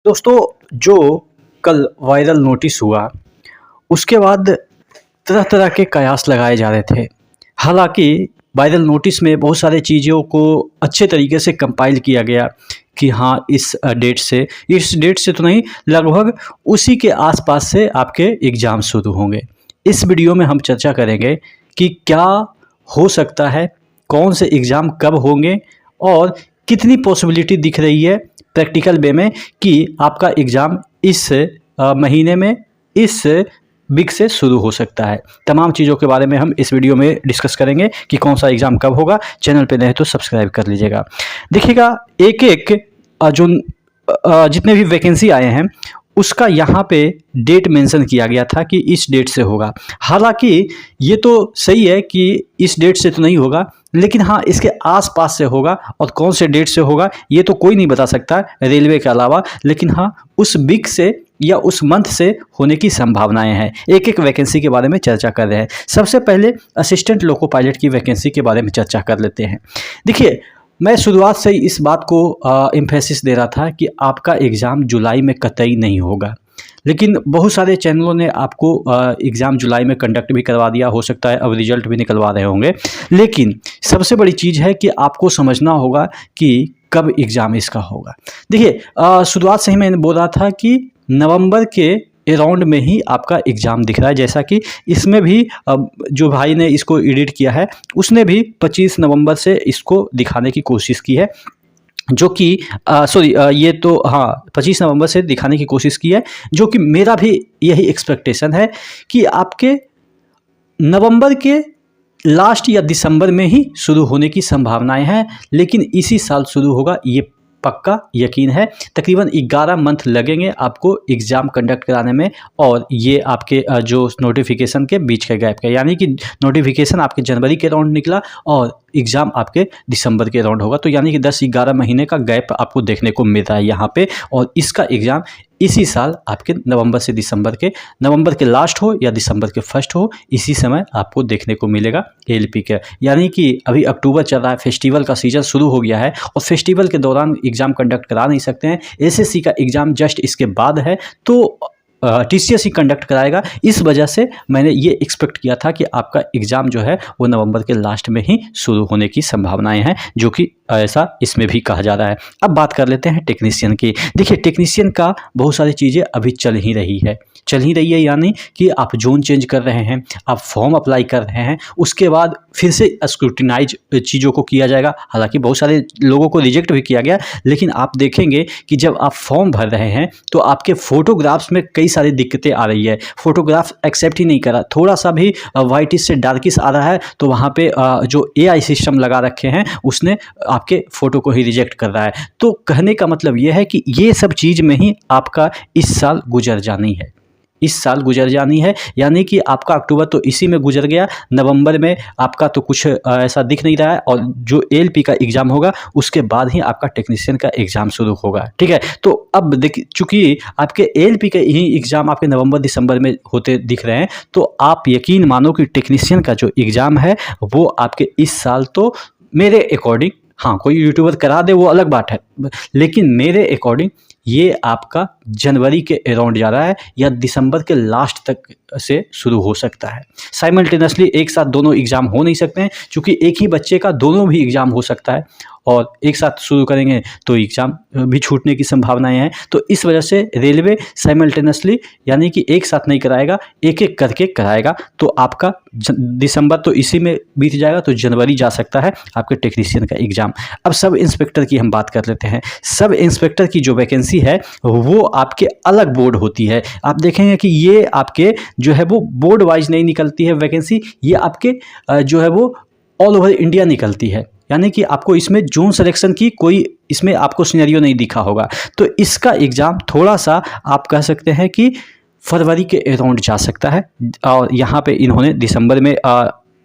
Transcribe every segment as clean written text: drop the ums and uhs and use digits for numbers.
दोस्तों, जो कल वायरल नोटिस हुआ, उसके बाद तरह-तरह के कयास लगाए जा रहे थे। हालाँकि वायरल नोटिस में बहुत सारी चीज़ों को अच्छे तरीके से कंपाइल किया गया कि हाँ, इस डेट से तो नहीं, लगभग उसी के आस-पास से आपके एग्ज़ाम शुरू होंगे। इस वीडियो में हम चर्चा करेंगे कि क्या हो सकता है, कौन से एग्ज़ाम कब होंगे और कितनी पॉसिबिलिटी दिख रही है प्रैक्टिकल वे में कि आपका एग्ज़ाम इस महीने में, इस वीक से शुरू हो सकता है। तमाम चीज़ों के बारे में हम इस वीडियो में डिस्कस करेंगे कि कौन सा एग्ज़ाम कब होगा। चैनल पे नए हैं तो सब्सक्राइब कर लीजिएगा। देखिएगा, एक-एक जितने भी वैकेंसी आए हैं, उसका यहाँ पे डेट मेंशन किया गया था कि इस डेट से होगा। हालाँकि ये तो सही है कि इस डेट से तो नहीं होगा, लेकिन हाँ, इसके आस-पास से होगा और कौन से डेट से होगा ये तो कोई नहीं बता सकता रेलवे के अलावा। लेकिन हाँ, उस वीक से या उस मंथ से होने की संभावनाएँ हैं। एक-एक वैकेंसी के बारे में चर्चा कर रहे हैं। सबसे पहले असिस्टेंट लोको पायलट की वैकेंसी के बारे में चर्चा कर लेते हैं। देखिए, मैं शुरुआत से ही इस बात को एम्फेसिस दे रहा था कि आपका एग्ज़ाम जुलाई में कतई नहीं होगा। लेकिन बहुत सारे चैनलों ने आपको एग्ज़ाम जुलाई में कंडक्ट भी करवा दिया, हो सकता है अब रिजल्ट भी निकलवा रहे होंगे। लेकिन सबसे बड़ी चीज़ है कि आपको समझना होगा कि कब एग्ज़ाम इसका होगा। देखिए, शुरुआत से ही मैंने बोला था कि नवंबर के अराउंड में ही आपका एग्ज़ाम दिख रहा है, जैसा कि इसमें भी जो भाई ने इसको एडिट किया है, उसने भी 25 नवंबर से इसको दिखाने की कोशिश की है। जो कि ये तो हाँ, 25 नवंबर से दिखाने की कोशिश की है, जो कि मेरा भी यही एक्सपेक्टेशन है कि आपके नवंबर के लास्ट या दिसंबर में ही शुरू होने की संभावनाएं हैं। लेकिन इसी साल शुरू होगा, ये पक्का यकीन है। तकरीबन 11 मंथ लगेंगे आपको एग्ज़ाम कंडक्ट कराने में, और ये आपके जो नोटिफिकेशन के बीच का गैप है, यानी कि नोटिफिकेशन आपके जनवरी के अराउंड निकला और एग्ज़ाम आपके दिसंबर के अराउंड होगा। तो यानी कि 10-11 महीने का गैप आपको देखने को मिल रहा है यहाँ पे, और इसका एग्ज़ाम इसी साल आपके नवंबर के लास्ट हो या दिसंबर के फर्स्ट हो, इसी समय आपको देखने को मिलेगा एएलपी का। यानी कि अभी अक्टूबर चल रहा है, फेस्टिवल का सीज़न शुरू हो गया है और फेस्टिवल के दौरान एग्ज़ाम कंडक्ट करा नहीं सकते हैं। एसएससी का एग्ज़ाम जस्ट इसके बाद है, तो टीसीएस ही कंडक्ट कराएगा। इस वजह से मैंने ये एक्सपेक्ट किया था कि आपका एग्ज़ाम जो है वो नवंबर के लास्ट में ही शुरू होने की संभावनाएं हैं, जो कि ऐसा इसमें भी कहा जा रहा है। अब बात कर लेते हैं टेक्नीशियन की। देखिए, टेक्नीशियन का बहुत सारी चीज़ें अभी चल ही रही है, यानी कि आप जोन चेंज कर रहे हैं, आप फॉर्म अप्लाई कर रहे हैं, उसके बाद फिर से स्क्रूटिनाइज चीज़ों को किया जाएगा। हालांकि बहुत सारे लोगों को रिजेक्ट भी किया गया, लेकिन आप देखेंगे कि जब आप फॉर्म भर रहे हैं तो आपके फ़ोटोग्राफ्स में कई सारी दिक्कतें आ रही है। फ़ोटोग्राफ एक्सेप्ट ही नहीं करा, थोड़ा सा भी वाइटिश से डार्किश आ रहा है तो वहाँ पे जो एआई सिस्टम लगा रखे हैं उसने आपके फ़ोटो को ही रिजेक्ट कर रहा है। तो कहने का मतलब ये है कि ये सब चीज़ में ही आपका इस साल गुजर जानी है। यानी कि आपका अक्टूबर तो इसी में गुजर गया, नवंबर में आपका तो कुछ ऐसा दिख नहीं रहा है, और जो एएलपी का एग्ज़ाम होगा उसके बाद ही आपका टेक्नीशियन का एग्ज़ाम शुरू होगा। ठीक है, तो अब देखिए, चूँकि आपके एएलपी के ही एग्ज़ाम आपके नवंबर दिसंबर में होते दिख रहे हैं, तो आप यकीन मानो कि टेक्नीशियन का जो एग्ज़ाम है वो आपके इस साल तो मेरे अकॉर्डिंग, हाँ, कोई यूट्यूबर करा दे वो अलग बात है, लेकिन मेरे अकॉर्डिंग ये आपका जनवरी के अराउंड जा रहा है या दिसंबर के लास्ट तक से शुरू हो सकता है। साइमल्टेनियसली एक साथ दोनों एग्ज़ाम हो नहीं सकते हैं, क्योंकि एक ही बच्चे का दोनों भी एग्ज़ाम हो सकता है, और एक साथ शुरू करेंगे तो एग्ज़ाम भी छूटने की संभावनाएं हैं। तो इस वजह से रेलवे साइमल्टेनियसली, यानी कि एक साथ नहीं कराएगा, एक एक करके कराएगा। तो आपका दिसंबर तो इसी में बीत जाएगा, तो जनवरी जा सकता है आपके टेक्नीशियन का एग्ज़ाम। अब सब इंस्पेक्टर की हम बात कर लेते हैं। सब इंस्पेक्टर की जो वैकेंसी है वो आपके अलग बोर्ड होती है। आप देखेंगे कि ये आपके जो है वो बोर्ड वाइज नहीं निकलती है वैकेंसी, ये आपके जो है वो ऑल ओवर इंडिया निकलती है। यानी कि आपको इसमें जोन सिलेक्शन की कोई इसमें आपको सिनेरियो नहीं दिखा होगा। तो इसका एग्ज़ाम थोड़ा सा आप कह सकते हैं कि फरवरी के अराउंड जा सकता है, और यहाँ पे इन्होंने दिसंबर में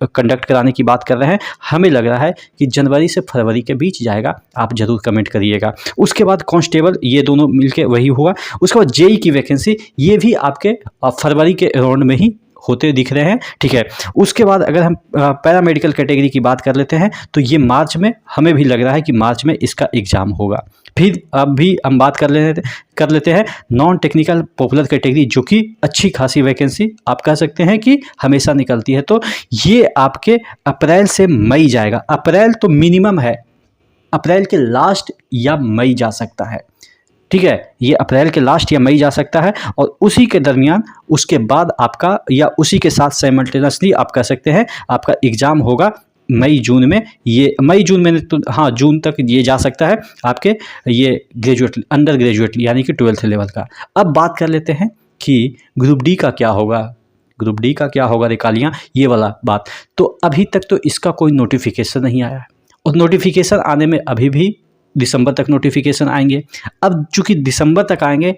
कंडक्ट कराने की बात कर रहे हैं। हमें लग रहा है कि जनवरी से फरवरी के बीच जाएगा, आप ज़रूर कमेंट करिएगा। उसके बाद कांस्टेबल, ये दोनों मिलके वही हुआ। उसके बाद जेई की वैकेंसी, ये भी आपके फरवरी के अराउंड में ही होते दिख रहे हैं, ठीक है। उसके बाद अगर हम पैरामेडिकल कैटेगरी की बात कर लेते हैं तो ये मार्च में, हमें भी लग रहा है कि मार्च में इसका एग्ज़ाम होगा। फिर अभी हम बात कर लेते हैं नॉन टेक्निकल पॉपुलर कैटेगरी, जो कि अच्छी खासी वैकेंसी आप कह सकते हैं कि हमेशा निकलती है। तो ये आपके अप्रैल से मई जाएगा। अप्रैल तो मिनिमम है, अप्रैल के लास्ट या मई जा सकता है, ठीक है। ये अप्रैल के लास्ट या मई जा सकता है और उसी के दरमियान उसके बाद आपका, या उसी के साथ साइमल्टेनियसली आप कह सकते हैं आपका एग्ज़ाम होगा मई जून में। ये मई जून में तो हाँ, जून तक ये जा सकता है आपके ये ग्रेजुएट, अंडर ग्रेजुएट यानी कि 12th लेवल का। अब बात कर लेते हैं कि ग्रुप डी का क्या होगा। ग्रुप डी का क्या होगा रिकालियाँ, ये वाला बात। तो अभी तक तो इसका कोई नोटिफिकेशन नहीं आया है, और नोटिफिकेशन आने में अभी भी दिसंबर तक नोटिफिकेशन आएंगे। अब चूँकि दिसंबर तक आएंगे,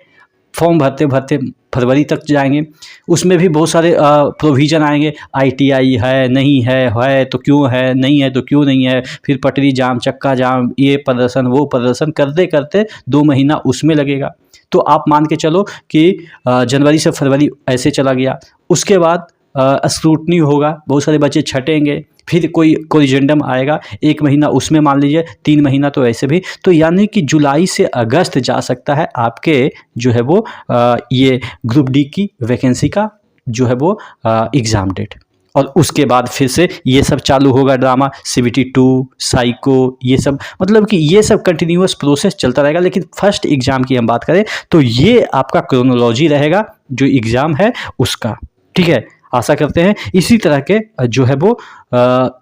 फॉर्म भरते भरते फरवरी तक जाएंगे, उसमें भी बहुत सारे प्रोविज़न आएंगे। ITI है, नहीं है तो क्यों है, नहीं है तो क्यों नहीं है, फिर पटरी जाम, चक्का जाम, ये प्रदर्शन वो प्रदर्शन करते करते 2 महीना उसमें लगेगा। तो आप मान के चलो कि जनवरी से फरवरी ऐसे चला गया। उसके बाद स्क्रूटनी होगा, बहुत सारे बच्चे छटेंगे, फिर कोई कोरिजेंडम आएगा, 1 महीना उसमें मान लीजिए, 3 महीना तो ऐसे भी। तो यानी कि जुलाई से अगस्त जा सकता है आपके जो है वो ये ग्रुप डी की वैकेंसी का जो है वो एग्ज़ाम डेट। और उसके बाद फिर से ये सब चालू होगा ड्रामा, CBT 2, साइको, ये सब, मतलब कि ये सब कंटिन्यूअस प्रोसेस चलता रहेगा। लेकिन फर्स्ट एग्ज़ाम की हम बात करें तो ये आपका क्रोनोलॉजी रहेगा जो एग्ज़ाम है उसका, ठीक है। आशा करते हैं इसी तरह के जो है वो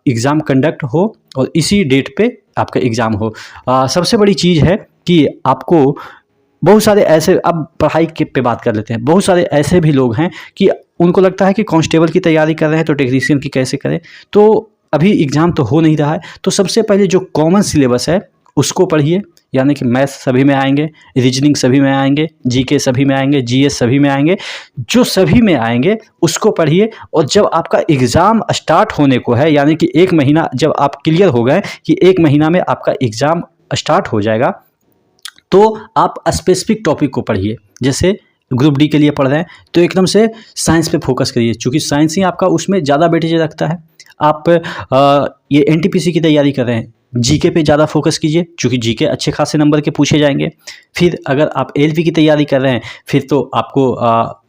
एग्ज़ाम कंडक्ट हो और इसी डेट पे आपका एग्ज़ाम हो। सबसे बड़ी चीज़ है कि आपको बहुत सारे ऐसे, अब पढ़ाई के पे बात कर लेते हैं, बहुत सारे ऐसे भी लोग हैं कि उनको लगता है कि कांस्टेबल की तैयारी कर रहे हैं तो टेक्नीशियन की कैसे करें। तो अभी एग्ज़ाम तो हो नहीं रहा है, तो सबसे पहले जो कॉमन सिलेबस है उसको पढ़िए, यानी कि मैथ्स सभी में आएंगे, रीजनिंग सभी में आएंगे, GK सभी में आएंगे, GS सभी में आएंगे। जो सभी में आएंगे उसको पढ़िए, और जब आपका एग्ज़ाम स्टार्ट होने को है, यानी कि 1 महीना जब आप क्लियर हो गए कि 1 महीना में आपका एग्ज़ाम स्टार्ट हो जाएगा, तो आप स्पेसिफिक टॉपिक को पढ़िए। जैसे ग्रुप डी के लिए पढ़ रहे हैं तो एकदम से साइंस पे फोकस करिए, क्योंकि साइंस ही आपका उसमें ज़्यादा वेटेज रखता है। आप ये NTPC की तैयारी कर रहे हैं, GK पे ज़्यादा फोकस कीजिए, क्योंकि GK अच्छे खासे नंबर के पूछे जाएंगे। फिर अगर आप LP की तैयारी कर रहे हैं, फिर तो आपको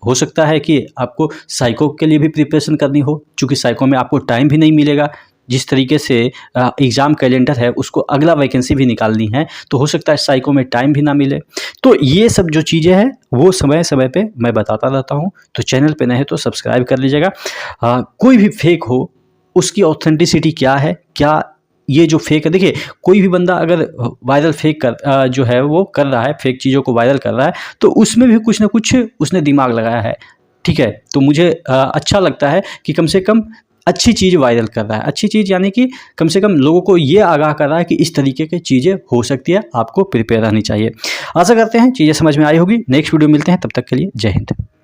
हो सकता है कि आपको साइको के लिए भी प्रिपरेशन करनी हो, क्योंकि साइको में आपको टाइम भी नहीं मिलेगा। जिस तरीके से एग्ज़ाम कैलेंडर है उसको अगला वैकेंसी भी निकालनी है, तो हो सकता है साइको में टाइम भी ना मिले। तो ये सब जो चीज़ें हैं वो समय समय पे मैं बताता रहता हूँ, तो चैनल पे नए हैं तो सब्सक्राइब कर लीजिएगा। कोई भी फेक हो उसकी ऑथेंटिसिटी क्या है, क्या ये जो फेक है, देखिए कोई भी बंदा अगर वायरल फेक कर जो है वो कर रहा है, फेक चीज़ों को वायरल कर रहा है, तो उसमें भी कुछ ना कुछ उसने दिमाग लगाया है, ठीक है। तो मुझे अच्छा लगता है कि कम से कम अच्छी चीज़ वायरल कर रहा है, अच्छी चीज़ यानी कि कम से कम लोगों को ये आगाह कर रहा है कि इस तरीके की चीज़ें हो सकती है, आपको प्रिपेयर रहनी चाहिए। आशा करते हैं चीज़ें समझ में आई होगी। नेक्स्ट वीडियो मिलते हैं, तब तक के लिए जय हिंद।